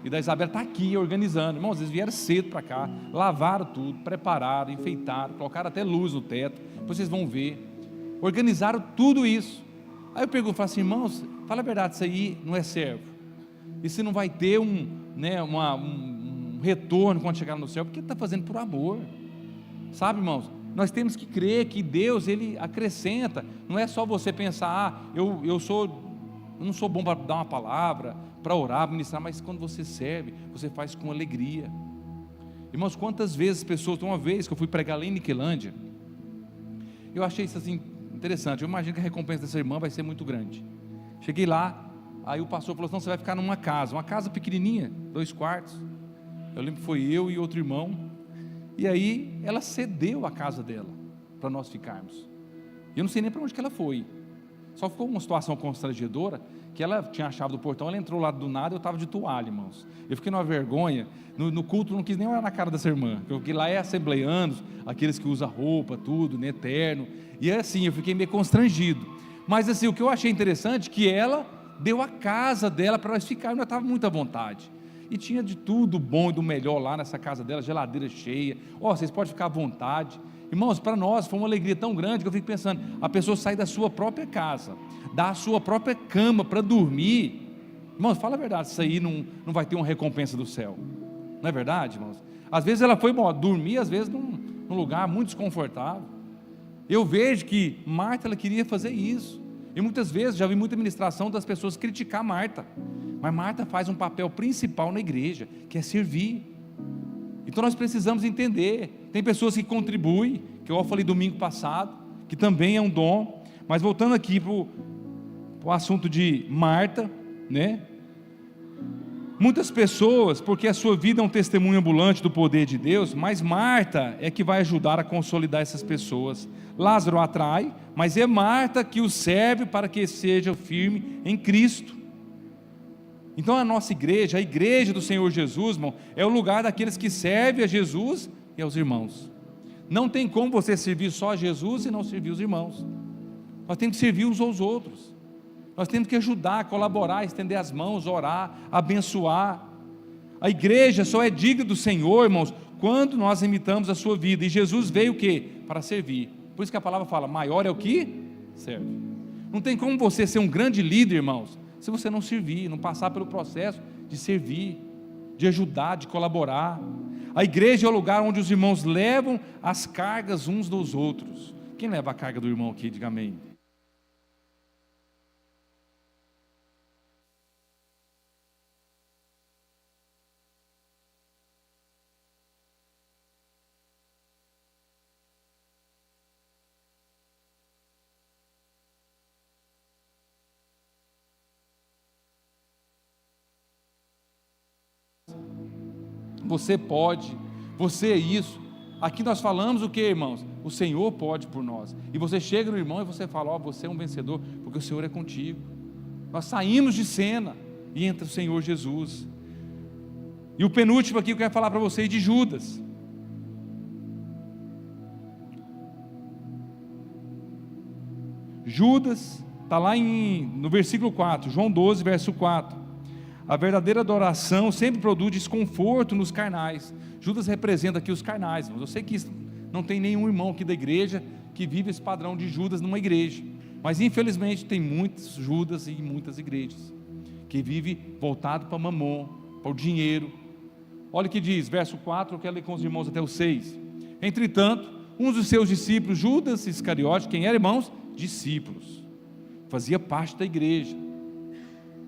Speaker 1: e da Isabela está aqui organizando. Irmãos, eles vieram cedo para cá, lavaram tudo, prepararam, enfeitaram, colocaram até luz no teto, depois vocês vão ver, organizaram tudo isso. Aí eu pergunto, falo assim: irmãos, fala a verdade, isso aí não é servo? Isso não vai ter um retorno quando chegar no céu? Porque está fazendo por amor, sabe, irmãos? Nós temos que crer que Deus, Ele acrescenta. Não é só você pensar: eu não sou bom para dar uma palavra, para orar, para ministrar. Mas quando você serve, você faz com alegria. Irmãos, quantas vezes pessoas... Uma vez que eu fui pregar lá em Niquelândia, eu achei isso assim interessante. Eu imagino que a recompensa dessa irmã vai ser muito grande. Cheguei lá, aí o pastor falou: não, você vai ficar numa casa, uma casa pequenininha, 2 quartos. Eu lembro que foi eu e outro irmão. E aí ela cedeu a casa dela para nós ficarmos. Eu não sei nem para onde que ela foi. Só ficou uma situação constrangedora, que ela tinha a chave do portão, ela entrou lá do nada, eu estava de toalha, irmãos. Eu fiquei numa vergonha, no culto não quis nem olhar na cara dessa irmã, porque lá é assembleianos, aqueles que usam roupa, tudo, né, terno. E é assim, eu fiquei meio constrangido. Mas assim, o que eu achei interessante, que ela deu a casa dela para nós ficarmos, nós estávamos muito à vontade. E tinha de tudo bom e do melhor lá nessa casa dela, geladeira cheia. Vocês podem ficar à vontade. Irmãos, para nós foi uma alegria tão grande que eu fico pensando: a pessoa sai da sua própria casa, da sua própria cama para dormir. Irmãos, fala a verdade, isso aí não vai ter uma recompensa do céu. Não é verdade, irmãos? Às vezes ela foi dormir, às vezes num lugar muito desconfortável. Eu vejo que Marta, ela queria fazer isso. E muitas vezes, já vi muita ministração das pessoas criticar Marta. Mas Marta faz um papel principal na igreja, que é servir. Então nós precisamos entender. Tem pessoas que contribuem, que eu falei domingo passado, que também é um dom. Mas voltando aqui para o assunto de Marta, né? Muitas pessoas, porque a sua vida é um testemunho ambulante do poder de Deus, mas Marta é que vai ajudar a consolidar essas pessoas. Lázaro atrai, mas é Marta que o serve para que seja firme em Cristo. Então a nossa igreja, a igreja do Senhor Jesus, irmão, é o lugar daqueles que servem a Jesus e aos irmãos. Não tem como você servir só a Jesus e não servir os irmãos. Nós temos que servir uns aos outros. Nós temos que ajudar, colaborar, estender as mãos, orar, abençoar. A igreja só é digna do Senhor, irmãos, quando nós imitamos a sua vida. E Jesus veio o quê? Para servir. Por isso que a palavra fala: maior é o que serve. Não tem como você ser um grande líder, irmãos, se você não servir, não passar pelo processo de servir, de ajudar, de colaborar. A igreja é o lugar onde os irmãos levam as cargas uns dos outros. Quem leva a carga do irmão aqui? Diga amém. você pode, você é isso. Aqui nós falamos o que, irmãos? O Senhor pode por nós. E você chega no irmão e você fala: ó, você é um vencedor, porque o Senhor é contigo. Nós saímos de cena e entra o Senhor Jesus. E o penúltimo aqui que eu quero falar para vocês de Judas. Judas, está lá no versículo 4, João 12, verso 4. A verdadeira adoração sempre produz desconforto nos carnais. Judas representa aqui os carnais. Mas eu sei que não tem nenhum irmão aqui da igreja que vive esse padrão de Judas numa igreja. Mas infelizmente tem muitos Judas em muitas igrejas que vive voltado para mamon, para o dinheiro. Olha o que diz, verso 4, eu quero ler com os irmãos até o 6. Entretanto, um dos seus discípulos, Judas Iscariote, quem era, irmãos? Discípulos, fazia parte da igreja,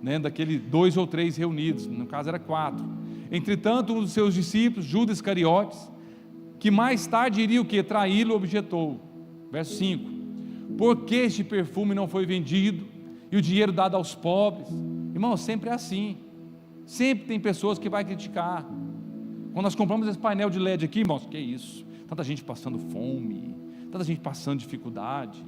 Speaker 1: né, daquele 2 ou 3 reunidos, no caso era 4. Entretanto, um dos seus discípulos, Judas Iscariotes, que mais tarde iria o que? Traí-lo, objetou. Verso 5: por que este perfume não foi vendido e o dinheiro dado aos pobres? Irmão, sempre é assim. Sempre tem pessoas que vai criticar. Quando nós compramos esse painel de LED aqui, irmãos, que é isso? Tanta gente passando fome, tanta gente passando dificuldade.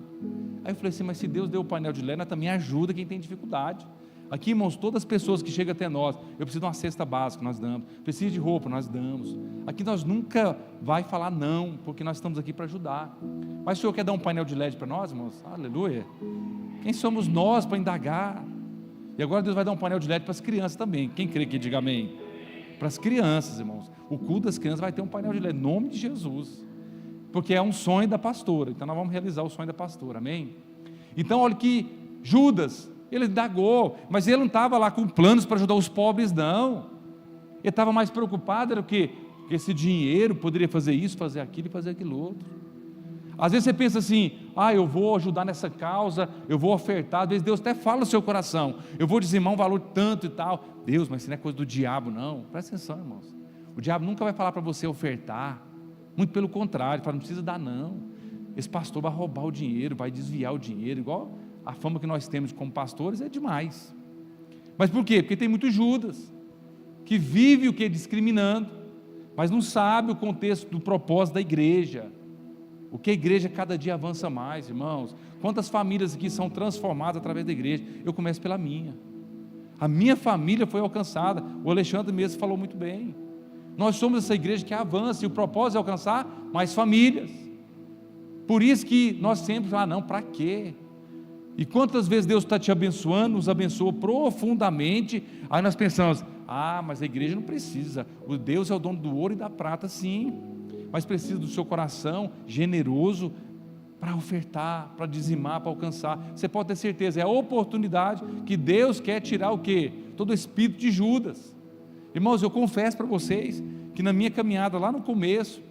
Speaker 1: Aí eu falei assim: mas se Deus deu o painel de LED, nós também ajuda quem tem dificuldade. Aqui, irmãos, todas as pessoas que chegam até nós, eu preciso de uma cesta básica, nós damos. Preciso de roupa, nós damos. Aqui nós nunca vai falar não, porque nós estamos aqui para ajudar. Mas o Senhor quer dar um painel de LED para nós, irmãos? Aleluia. Quem somos nós para indagar? E agora Deus vai dar um painel de LED para as crianças também. Quem crê que diga amém? Para as crianças, irmãos. O culto das crianças vai ter um painel de LED, em nome de Jesus. Porque é um sonho da pastora. Então nós vamos realizar o sonho da pastora, amém? Então olha que Judas, ele indagou, mas ele não estava lá com planos para ajudar os pobres, não. Ele estava mais preocupado, era o quê? Porque esse dinheiro poderia fazer isso, fazer aquilo e fazer aquilo outro. Às vezes você pensa assim: eu vou ajudar nessa causa, eu vou ofertar. Às vezes Deus até fala no seu coração: eu vou dizimar um valor tanto e tal. Deus, mas isso não é coisa do diabo, não. Presta atenção, irmãos. O diabo nunca vai falar para você ofertar. Muito pelo contrário, fala: não precisa dar não. Esse pastor vai roubar o dinheiro, vai desviar o dinheiro. Igual a fama que nós temos como pastores é demais. Mas por quê? Porque tem muito Judas que vive o que? Discriminando, mas não sabe o contexto do propósito da igreja. O que a igreja cada dia avança mais, irmãos. Quantas famílias aqui são transformadas através da igreja? Eu começo pela minha. A minha família foi alcançada. O Alexandre mesmo falou muito bem. Nós somos essa igreja que avança, e o propósito é alcançar mais famílias. Por isso que nós sempre falamos: não, para quê? E quantas vezes Deus está te abençoando, nos abençoa profundamente, aí nós pensamos: mas a igreja não precisa, o Deus é o dono do ouro e da prata, sim, mas precisa do seu coração generoso para ofertar, para dizimar, para alcançar. Você pode ter certeza, é a oportunidade que Deus quer tirar o quê? Todo o espírito de Judas. Irmãos, eu confesso para vocês que na minha caminhada lá no começo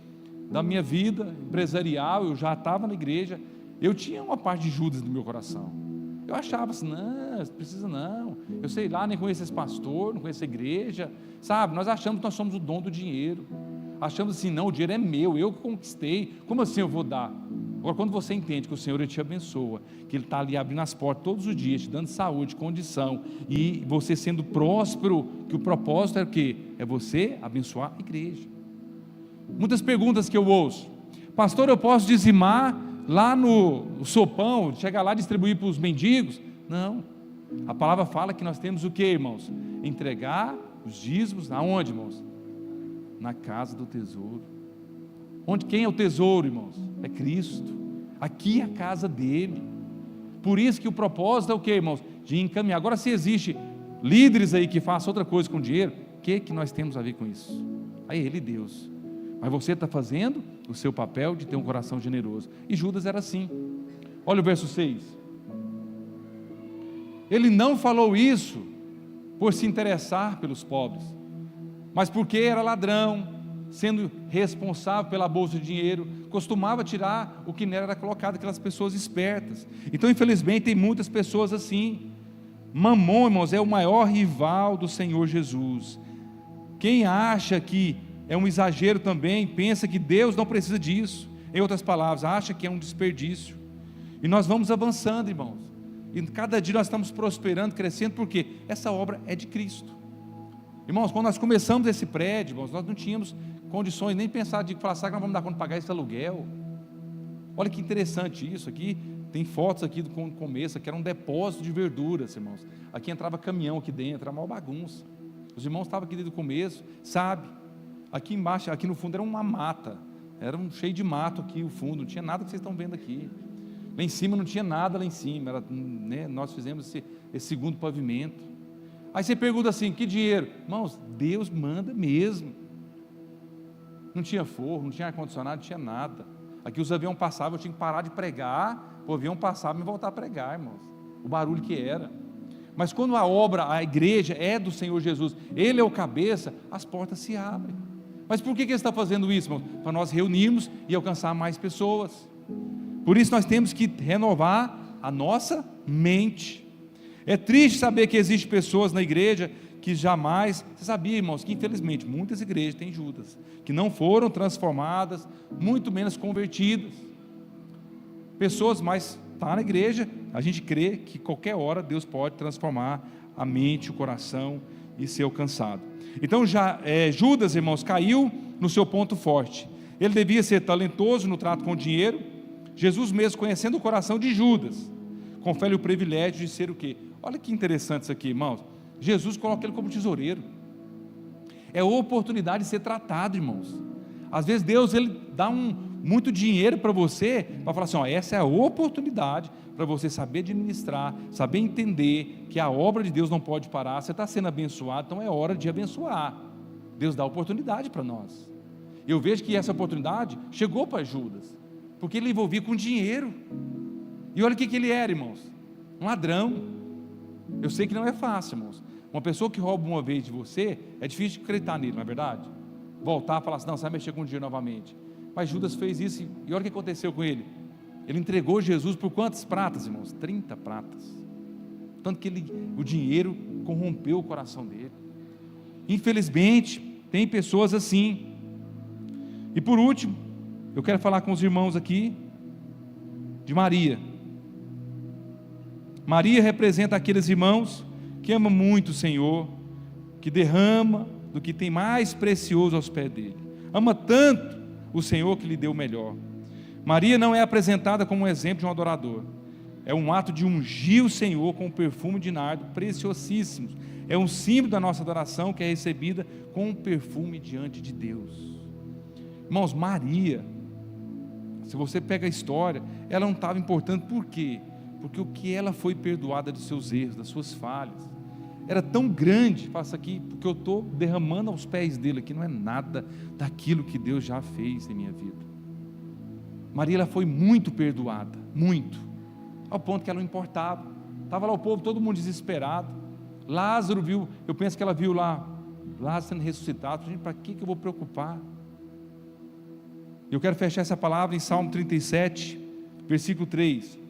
Speaker 1: da minha vida empresarial, eu já estava na igreja, eu tinha uma parte de Judas no meu coração. Eu achava assim: não precisa não, eu sei lá, nem conheço esse pastor, não conheço a igreja, sabe? Nós achamos que nós somos o dono do dinheiro, achamos assim: não, o dinheiro é meu, eu que conquistei, como assim eu vou dar? Agora, quando você entende que o Senhor, Ele te abençoa, que Ele está ali abrindo as portas todos os dias, te dando saúde, condição, e você sendo próspero, que o propósito é o quê? É você abençoar a igreja. Muitas perguntas que eu ouço: pastor, eu posso dizimar lá no sopão, chegar lá e distribuir para os mendigos? Não, a palavra fala que nós temos o que, irmãos? Entregar os dízimos, aonde, irmãos? Na casa do tesouro. Quem é o tesouro, irmãos? É Cristo. Aqui é a casa dele. Por isso que o propósito é o que, irmãos? De encaminhar. Agora, se existe líderes aí que façam outra coisa com dinheiro, o que nós temos a ver com isso? Aí ele, Deus. Mas você está fazendo o seu papel de ter um coração generoso. E Judas era assim. Olha o verso 6. Ele não falou isso por se interessar pelos pobres, mas porque era ladrão, sendo responsável pela bolsa de dinheiro, costumava tirar o que nela era colocado, aquelas pessoas espertas. Então, infelizmente, tem muitas pessoas assim. Mamon, irmãos, é o maior rival do Senhor Jesus. Quem acha que é um exagero também, pensa que Deus não precisa disso. Em outras palavras, acha que é um desperdício. E nós vamos avançando, irmãos, e cada dia nós estamos prosperando, crescendo, porque essa obra é de Cristo. Irmãos, quando nós começamos esse prédio, irmãos, nós não tínhamos condições nem pensar de falar, será que nós vamos dar conta de pagar esse aluguel? Olha que interessante isso aqui. Tem fotos aqui do começo, que era um depósito de verduras, irmãos. Aqui entrava caminhão aqui dentro, era uma bagunça. Os irmãos estavam aqui desde o começo, sabe? Aqui embaixo, aqui no fundo era uma mata, era cheio de mato aqui o fundo, não tinha nada que vocês estão vendo aqui. Lá em cima não tinha nada lá em cima, era, né, nós fizemos esse segundo pavimento. Aí você pergunta assim, que dinheiro? Irmãos, Deus manda mesmo. Não tinha forro, não tinha ar-condicionado, não tinha nada. Aqui os aviões passavam, eu tinha que parar de pregar, o avião passava e voltar a pregar, irmãos. O barulho que era. Mas quando a obra, a igreja é do Senhor Jesus, Ele é o cabeça, as portas se abrem. Mas por que Ele está fazendo isso, irmãos? Para nós reunirmos e alcançar mais pessoas. Por isso nós temos que renovar a nossa mente. É triste saber que existem pessoas na igreja que jamais, você sabia, irmãos, que infelizmente muitas igrejas têm Judas, que não foram transformadas, muito menos convertidas. Pessoas, mas está na igreja, a gente crê que qualquer hora Deus pode transformar a mente, o coração e ser alcançado. Então Judas, irmãos, caiu no seu ponto forte. Ele devia ser talentoso no trato com o dinheiro. Jesus mesmo, conhecendo o coração de Judas, confere o privilégio de ser o quê? Olha que interessante isso aqui, irmãos. Jesus coloca ele como tesoureiro. É oportunidade de ser tratado, irmãos. Às vezes Deus ele dá muito dinheiro para você, para falar assim, ó, essa é a oportunidade para você saber administrar, saber entender que a obra de Deus não pode parar. Você está sendo abençoado, então é hora de abençoar. Deus dá oportunidade para nós. Eu vejo que essa oportunidade chegou para Judas, porque ele envolvia com dinheiro. E olha o que ele era, irmãos, um ladrão. Eu sei que não é fácil, irmãos. Uma pessoa que rouba uma vez de você, é difícil de acreditar nele, não é verdade? Voltar e falar assim, não, você vai mexer com o dinheiro novamente. Mas Judas fez isso, e olha o que aconteceu com ele. Ele entregou Jesus por quantas pratas, irmãos? 30 pratas. Tanto que o dinheiro corrompeu o coração dele. Infelizmente, tem pessoas assim. E por último, eu quero falar com os irmãos aqui de Maria. Maria representa aqueles irmãos que amam muito o Senhor, que derrama do que tem mais precioso aos pés dele. Ama tanto o Senhor que lhe deu o melhor. Maria não é apresentada como um exemplo de um adorador. É um ato de ungir o Senhor com um perfume de nardo preciosíssimo. É um símbolo da nossa adoração que é recebida com um perfume diante de Deus. Irmãos, Maria, se você pega a história, ela não estava importando. Por quê? Porque o que ela foi perdoada dos seus erros, das suas falhas, era tão grande. Faça aqui, porque eu estou derramando aos pés dele aqui, não é nada daquilo que Deus já fez em minha vida. Maria, ela foi muito perdoada, muito, ao ponto que ela não importava. Estava lá o povo, todo mundo desesperado. Lázaro viu, eu penso que ela viu lá Lázaro sendo ressuscitado. Gente, para que eu vou preocupar? Eu quero fechar essa palavra em Salmo 37, versículo 3.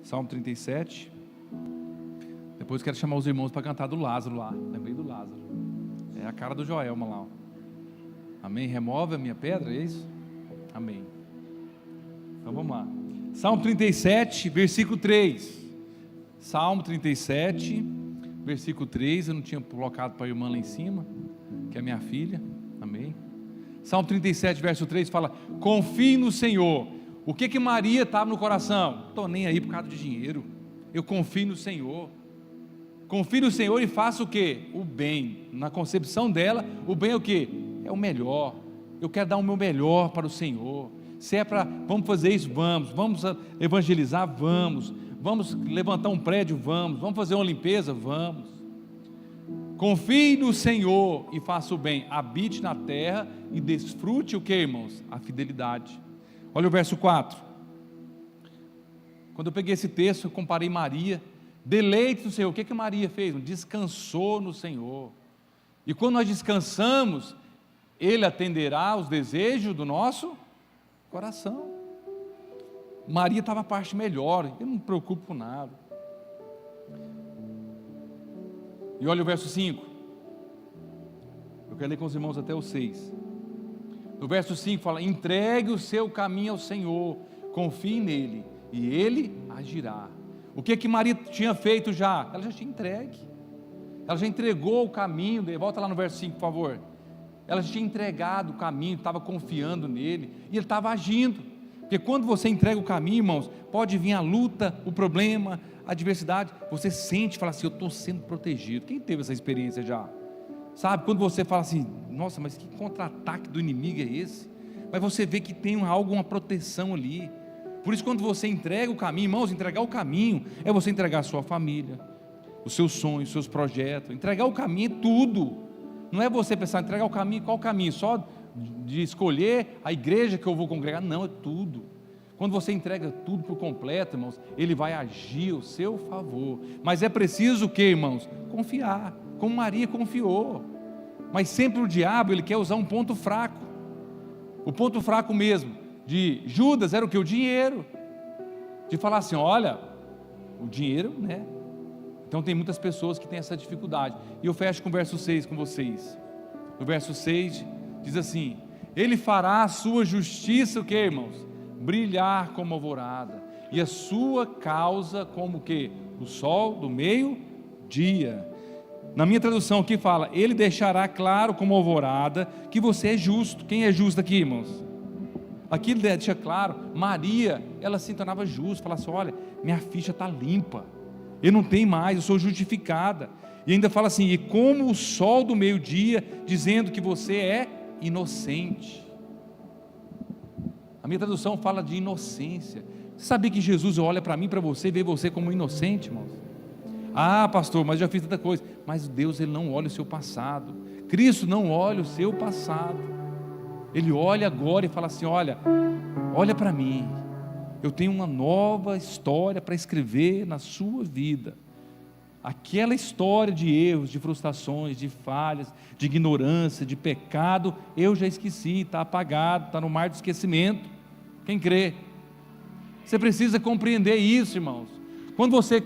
Speaker 1: Salmo 37. Depois quero chamar os irmãos para cantar do Lázaro lá. Lembrei do Lázaro. É a cara do Joelma lá. Ó. Amém? Remove a minha pedra, é isso? Amém. Então vamos lá. Salmo 37, versículo 3. Salmo 37, versículo 3. Eu não tinha colocado para a irmã lá em cima, que é minha filha. Amém. Salmo 37, verso 3 fala: confie no Senhor. O que Maria estava no coração? Estou nem aí por causa de dinheiro. Eu confio no Senhor. Confie no Senhor e faça o quê? O bem. Na concepção dela, o bem é o quê? É o melhor. Eu quero dar o meu melhor para o Senhor. Se é para, vamos fazer isso, vamos evangelizar, vamos levantar um prédio, vamos fazer uma limpeza, vamos. Confie no Senhor e faça o bem. Habite na terra e desfrute o que, irmãos? A fidelidade. Olha o verso 4. Quando eu peguei esse texto, eu comparei Maria. Deleite no Senhor. O que Maria fez? Descansou no Senhor. E quando nós descansamos, Ele atenderá os desejos do nosso coração. Maria estava a parte melhor. Eu não me preocupo com nada. E olha o verso 5. Eu quero ler com os irmãos até o 6. No verso 5 fala: entregue o seu caminho ao Senhor, confie nele, e Ele agirá. O que que Maria tinha feito já? Ela já tinha entregue. Ela já entregou o caminho. Volta lá no verso 5, por favor. Ela já tinha entregado o caminho, estava confiando nele, e ele estava agindo. Porque quando você entrega o caminho, irmãos, pode vir a luta, o problema, a adversidade, você sente, fala assim, eu estou sendo protegido. Quem teve essa experiência já? Sabe, quando você fala assim, nossa, mas que contra-ataque do inimigo é esse? Mas você vê que tem algo, uma proteção ali. Por isso, quando você entrega o caminho, irmãos, entregar o caminho é você entregar a sua família, os seus sonhos, os seus projetos. Entregar o caminho é tudo. Não é você pensar, entregar o caminho, qual caminho? Só de escolher a igreja que eu vou congregar? Não, é tudo. Quando você entrega tudo por completo, irmãos, Ele vai agir ao seu favor. Mas é preciso o que, irmãos? Confiar, como Maria confiou. Mas sempre o diabo, ele quer usar um ponto fraco. O ponto fraco mesmo de Judas era o que? O dinheiro. De falar assim, olha, o dinheiro, né? Então tem muitas pessoas que têm essa dificuldade. E eu fecho com o verso 6 com vocês. No verso 6 diz assim: Ele fará a sua justiça, o que, irmãos? Brilhar como alvorada, e a sua causa como o que? O sol do meio-dia. Na minha tradução aqui fala, Ele deixará claro como alvorada que você é justo. Quem é justo aqui, irmãos? Aqui ele deixa claro, Maria, ela se tornava justa, falava assim, olha, minha ficha está limpa, eu não tenho mais, eu sou justificada. E ainda fala assim, e como o sol do meio-dia, dizendo que você é inocente. A minha tradução fala de inocência. Você sabia que Jesus olha para mim, para você, e vê você como inocente, irmãos? Ah, pastor, mas eu já fiz tanta coisa. Mas Deus, Ele não olha o seu passado. Cristo não olha o seu passado. Ele olha agora e fala assim, olha para mim, eu tenho uma nova história para escrever na sua vida. Aquela história de erros, de frustrações, de falhas, de ignorância, de pecado, eu já esqueci, está apagado, está no mar do esquecimento. Quem crê? Você precisa compreender isso, irmãos. Quando você